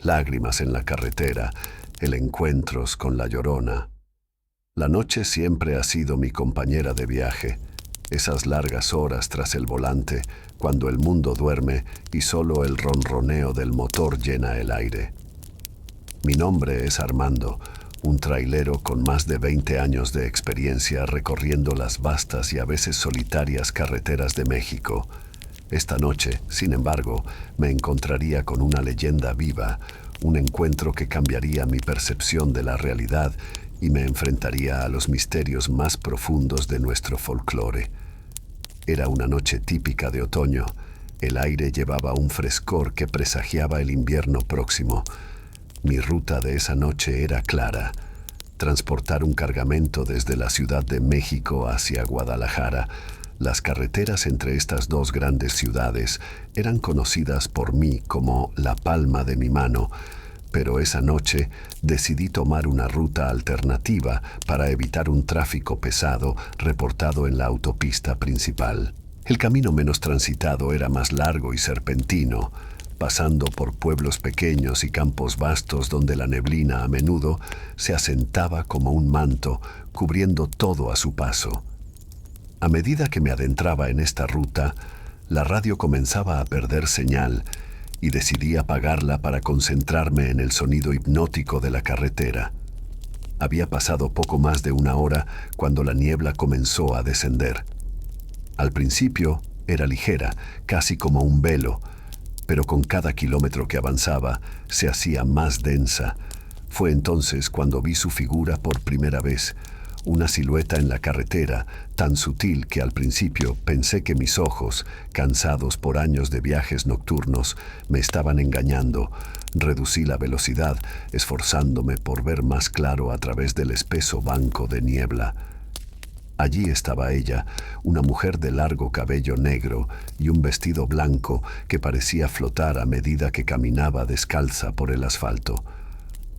lágrimas en la carretera, el encuentros con la Llorona. La noche siempre ha sido mi compañera de viaje, esas largas horas tras el volante, cuando el mundo duerme y solo el ronroneo del motor llena el aire. Mi nombre es Armando, un trailero con más de 20 años de experiencia recorriendo las vastas y a veces solitarias carreteras de México. Esta noche, sin embargo, me encontraría con una leyenda viva, un encuentro que cambiaría mi percepción de la realidad y me enfrentaría a los misterios más profundos de nuestro folclore. Era una noche típica de otoño. El aire llevaba un frescor que presagiaba el invierno próximo. Mi ruta de esa noche era clara: transportar un cargamento desde la Ciudad de México hacia Guadalajara. Las carreteras entre estas dos grandes ciudades eran conocidas por mí como la palma de mi mano, pero esa noche decidí tomar una ruta alternativa para evitar un tráfico pesado reportado en la autopista principal. El camino menos transitado era más largo y serpentino, pasando por pueblos pequeños y campos vastos donde la neblina a menudo se asentaba como un manto, cubriendo todo a su paso. A medida que me adentraba en esta ruta, la radio comenzaba a perder señal y decidí apagarla para concentrarme en el sonido hipnótico de la carretera. Había pasado poco más de una hora cuando la niebla comenzó a descender. Al principio era ligera, casi como un velo, pero con cada kilómetro que avanzaba se hacía más densa. Fue entonces cuando vi su figura por primera vez, una silueta en la carretera tan sutil que al principio pensé que mis ojos, cansados por años de viajes nocturnos, me estaban engañando. Reducí la velocidad, esforzándome por ver más claro a través del espeso banco de niebla. Allí estaba ella, una mujer de largo cabello negro y un vestido blanco que parecía flotar a medida que caminaba descalza por el asfalto.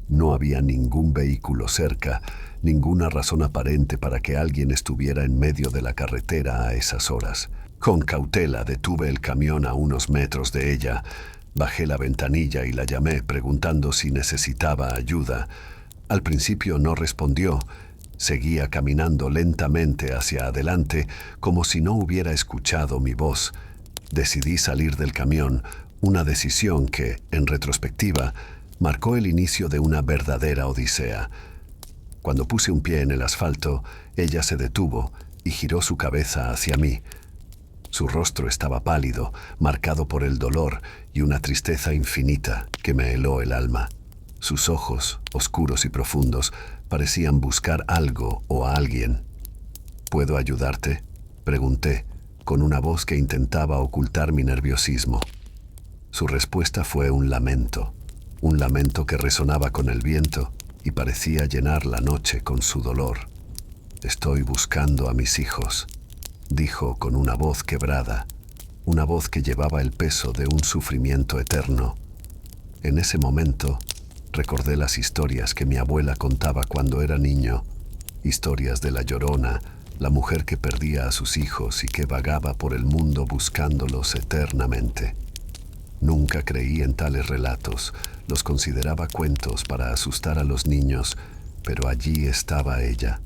No había ningún vehículo cerca, ninguna razón aparente para que alguien estuviera en medio de la carretera a esas horas. Con cautela detuve el camión a unos metros de ella, bajé la ventanilla y la llamé preguntando si necesitaba ayuda. Al principio no respondió. Seguía caminando lentamente hacia adelante como si no hubiera escuchado mi voz. Decidí salir del camión, una decisión que, en retrospectiva, marcó el inicio de una verdadera odisea. Cuando puse un pie en el asfalto, ella se detuvo y giró su cabeza hacia mí. Su rostro estaba pálido, marcado por el dolor y una tristeza infinita que me heló el alma. Sus ojos, oscuros y profundos, parecían buscar algo o a alguien. ¿Puedo ayudarte?, pregunté, con una voz que intentaba ocultar mi nerviosismo. Su respuesta fue un lamento que resonaba con el viento y parecía llenar la noche con su dolor. «Estoy buscando a mis hijos», dijo con una voz quebrada, una voz que llevaba el peso de un sufrimiento eterno. En ese momento, recordé las historias que mi abuela contaba cuando era niño, historias de la Llorona, la mujer que perdía a sus hijos y que vagaba por el mundo buscándolos eternamente. Nunca creí en tales relatos, los consideraba cuentos para asustar a los niños, pero allí estaba ella,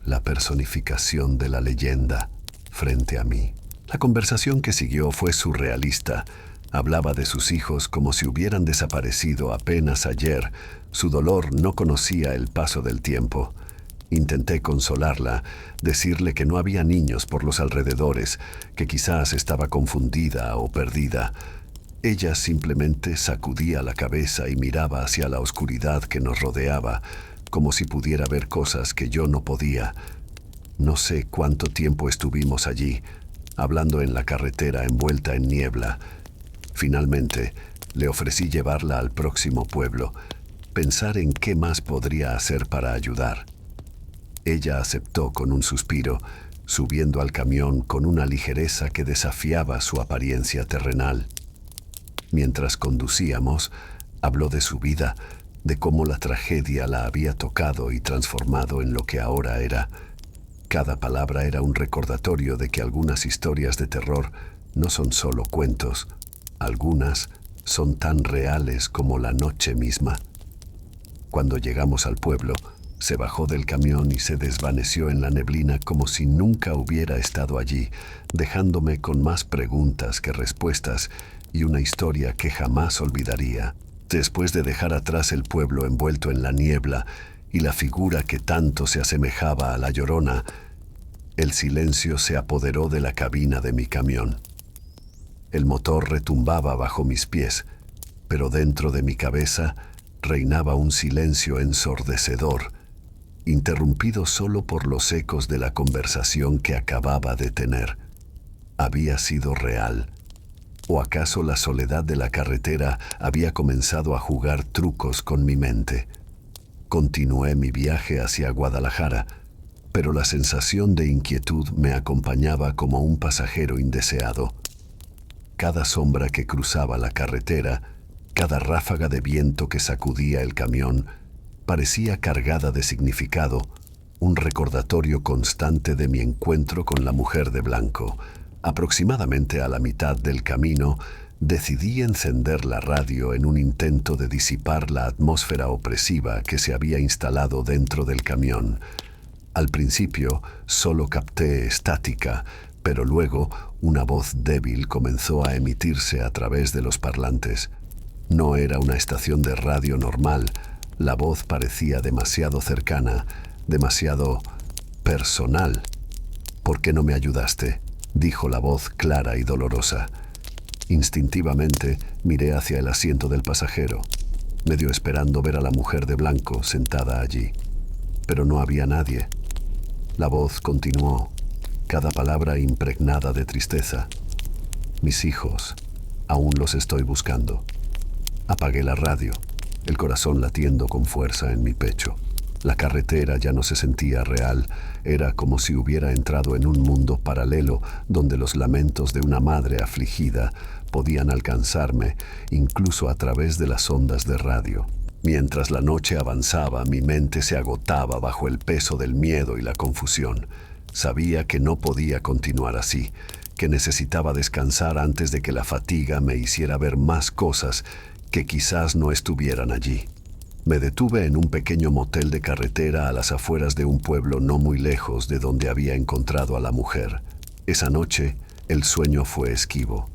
la personificación de la leyenda, frente a mí. La conversación que siguió fue surrealista. Hablaba de sus hijos como si hubieran desaparecido apenas ayer. Su dolor no conocía el paso del tiempo. Intenté consolarla, decirle que no había niños por los alrededores, que quizás estaba confundida o perdida. Ella simplemente sacudía la cabeza y miraba hacia la oscuridad que nos rodeaba, como si pudiera ver cosas que yo no podía. No sé cuánto tiempo estuvimos allí, hablando en la carretera envuelta en niebla. Finalmente, le ofrecí llevarla al próximo pueblo, pensar en qué más podría hacer para ayudar. Ella aceptó con un suspiro, subiendo al camión con una ligereza que desafiaba su apariencia terrenal. Mientras conducíamos, habló de su vida, de cómo la tragedia la había tocado y transformado en lo que ahora era. Cada palabra era un recordatorio de que algunas historias de terror no son solo cuentos. Algunas son tan reales como la noche misma. Cuando llegamos al pueblo, se bajó del camión y se desvaneció en la neblina como si nunca hubiera estado allí, dejándome con más preguntas que respuestas y una historia que jamás olvidaría. Después de dejar atrás el pueblo envuelto en la niebla y la figura que tanto se asemejaba a la Llorona, el silencio se apoderó de la cabina de mi camión. El motor retumbaba bajo mis pies, pero dentro de mi cabeza reinaba un silencio ensordecedor, interrumpido solo por los ecos de la conversación que acababa de tener. ¿Había sido real? ¿O acaso la soledad de la carretera había comenzado a jugar trucos con mi mente? Continué mi viaje hacia Guadalajara, pero la sensación de inquietud me acompañaba como un pasajero indeseado. Cada sombra que cruzaba la carretera, cada ráfaga de viento que sacudía el camión, parecía cargada de significado, un recordatorio constante de mi encuentro con la mujer de blanco. Aproximadamente a la mitad del camino, decidí encender la radio en un intento de disipar la atmósfera opresiva que se había instalado dentro del camión. Al principio solo capté estática, pero luego una voz débil comenzó a emitirse a través de los parlantes. No era una estación de radio normal. La voz parecía demasiado cercana, demasiado personal. «¿Por qué no me ayudaste?», dijo la voz clara y dolorosa. Instintivamente miré hacia el asiento del pasajero, medio esperando ver a la mujer de blanco sentada allí. Pero no había nadie. La voz continuó, cada palabra impregnada de tristeza. «Mis hijos, aún los estoy buscando». Apagué la radio, el corazón latiendo con fuerza en mi pecho. La carretera ya no se sentía real, era como si hubiera entrado en un mundo paralelo donde los lamentos de una madre afligida podían alcanzarme incluso a través de las ondas de radio. Mientras la noche avanzaba, mi mente se agotaba bajo el peso del miedo y la confusión. Sabía que no podía continuar así, que necesitaba descansar antes de que la fatiga me hiciera ver más cosas que quizás no estuvieran allí. Me detuve en un pequeño motel de carretera a las afueras de un pueblo no muy lejos de donde había encontrado a la mujer. Esa noche, el sueño fue esquivo.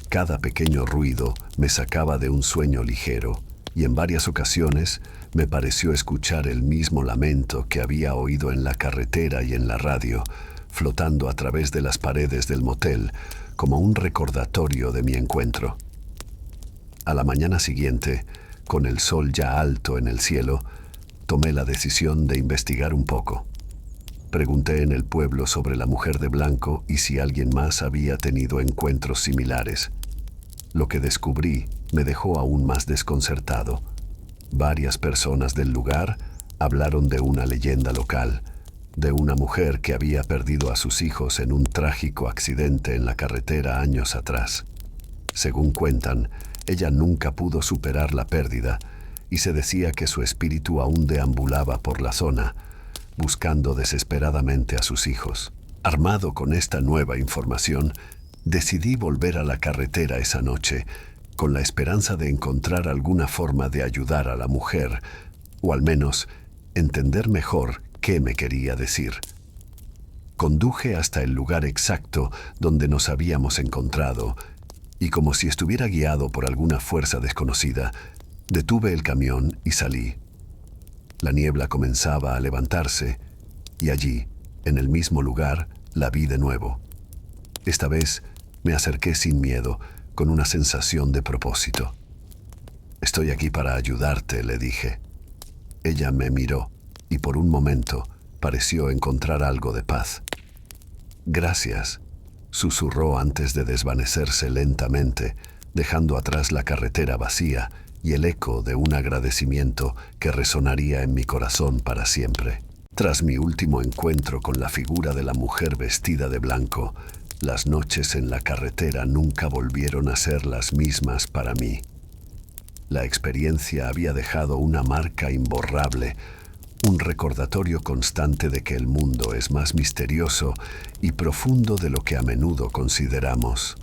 Cada pequeño ruido me sacaba de un sueño ligero, y en varias ocasiones me pareció escuchar el mismo lamento que había oído en la carretera y en la radio, flotando a través de las paredes del motel, como un recordatorio de mi encuentro. A la mañana siguiente, con el sol ya alto en el cielo, tomé la decisión de investigar un poco. Pregunté en el pueblo sobre la mujer de blanco y si alguien más había tenido encuentros similares. Lo que descubrí me dejó aún más desconcertado. Varias personas del lugar hablaron de una leyenda local, de una mujer que había perdido a sus hijos en un trágico accidente en la carretera años atrás. Según cuentan, ella nunca pudo superar la pérdida y se decía que su espíritu aún deambulaba por la zona, buscando desesperadamente a sus hijos. Armado con esta nueva información, decidí volver a la carretera esa noche, con la esperanza de encontrar alguna forma de ayudar a la mujer, o al menos entender mejor qué me quería decir. Conduje hasta el lugar exacto donde nos habíamos encontrado, y como si estuviera guiado por alguna fuerza desconocida, detuve el camión y salí. La niebla comenzaba a levantarse, y allí, en el mismo lugar, la vi de nuevo. Esta vez me acerqué sin miedo, con una sensación de propósito. «Estoy aquí para ayudarte», le dije. Ella me miró, y por un momento pareció encontrar algo de paz. «Gracias», susurró antes de desvanecerse lentamente, dejando atrás la carretera vacía y el eco de un agradecimiento que resonaría en mi corazón para siempre. Tras mi último encuentro con la figura de la mujer vestida de blanco, las noches en la carretera nunca volvieron a ser las mismas para mí. La experiencia había dejado una marca imborrable, un recordatorio constante de que el mundo es más misterioso y profundo de lo que a menudo consideramos.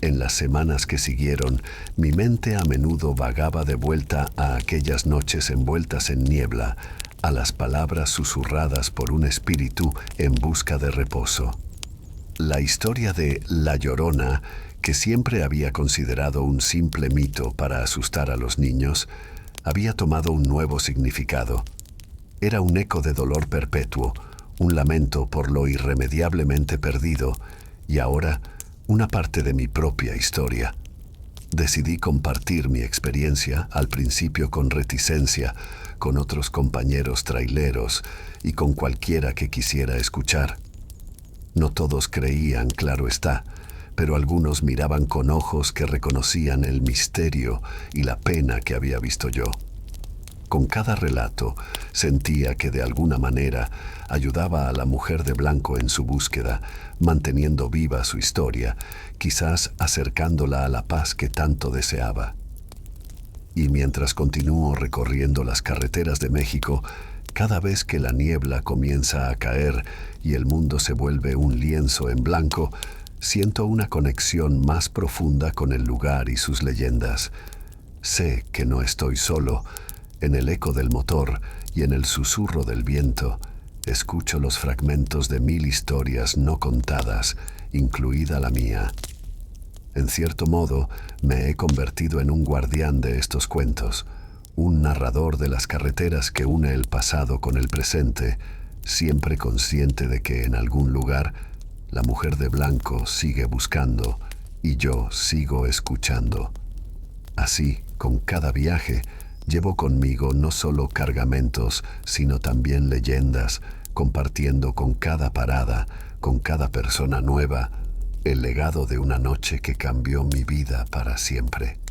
En las semanas que siguieron, mi mente a menudo vagaba de vuelta a aquellas noches envueltas en niebla, a las palabras susurradas por un espíritu en busca de reposo. La historia de La Llorona, que siempre había considerado un simple mito para asustar a los niños, había tomado un nuevo significado. Era un eco de dolor perpetuo, un lamento por lo irremediablemente perdido, y ahora una parte de mi propia historia. Decidí compartir mi experiencia, al principio con reticencia, con otros compañeros traileros y con cualquiera que quisiera escuchar. No todos creían, claro está, pero algunos miraban con ojos que reconocían el misterio y la pena que había visto yo. Con cada relato sentía que de alguna manera ayudaba a la mujer de blanco en su búsqueda, manteniendo viva su historia, quizás acercándola a la paz que tanto deseaba. Y mientras continúo recorriendo las carreteras de México, cada vez que la niebla comienza a caer y el mundo se vuelve un lienzo en blanco, siento una conexión más profunda con el lugar y sus leyendas. Sé que no estoy solo. En el eco del motor y en el susurro del viento, escucho los fragmentos de 1000 historias no contadas, incluida la mía. En cierto modo, me he convertido en un guardián de estos cuentos, un narrador de las carreteras que une el pasado con el presente, siempre consciente de que en algún lugar la mujer de blanco sigue buscando y yo sigo escuchando. Así, con cada viaje, llevo conmigo no solo cargamentos, sino también leyendas, compartiendo con cada parada, con cada persona nueva, el legado de una noche que cambió mi vida para siempre.